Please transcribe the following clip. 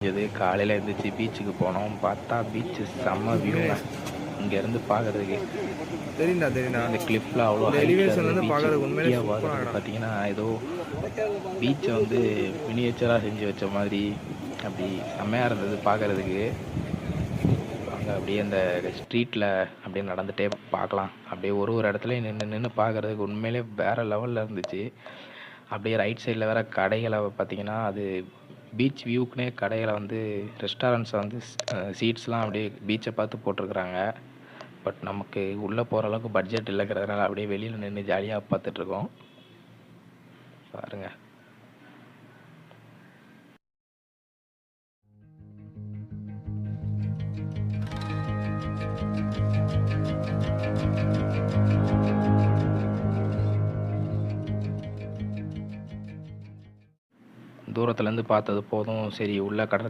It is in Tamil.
இது காலையில் எழுந்திரிச்சு பீச்சுக்கு போனோம். பார்த்தா பீச்சு செம்ம வியூங்க. இங்கேருந்து பார்க்குறதுக்கு தெரியும்டா இந்த கிளிஃப்ல அவ்வளோ இந்த ஹைட்டில் இருந்து எலிவேஷன்லேருந்து பீச்சு பார்க்கறதுக்கு உண்மையிலே குட்டியாக சூப்பராக பார்க்குறதுக்கு இருக்குடா. பார்த்தீங்கன்னா ஏதோ பீச்சை வந்து மினியேச்சராக செஞ்சு வச்ச மாதிரி அப்படி செம்மையாக இருந்தது பார்க்குறதுக்கு. அங்கே அப்படியே அந்த ஸ்ட்ரீட்டில் அப்படியே நடந்துகிட்டே பார்க்கலாம். அப்படியே ஒரு இடத்துலையும் நின்று பார்க்குறதுக்கு உண்மையிலே வேறு லெவலில் இருந்துச்சு. அப்படியே ரைட் சைடில் வேறு கடைகளை பார்த்தீங்கன்னா அது பீச் வியூக்குனே கடைகளை வந்து ரெஸ்டாரண்ட்ஸை வந்து சீட்ஸ்லாம் அப்படியே பீச்சை பார்த்து போட்டிருக்குறாங்க. பட் நமக்கு உள்ளே போகிற அளவுக்கு பட்ஜெட் இல்லைங்கிறதுனால அப்படியே வெளியில் நின்று ஜாலியாக பார்த்துட்ருக்கோம். பாருங்க. தூரத்துலேருந்து பார்த்தது போதும், சரி உள்ள கடற்கரை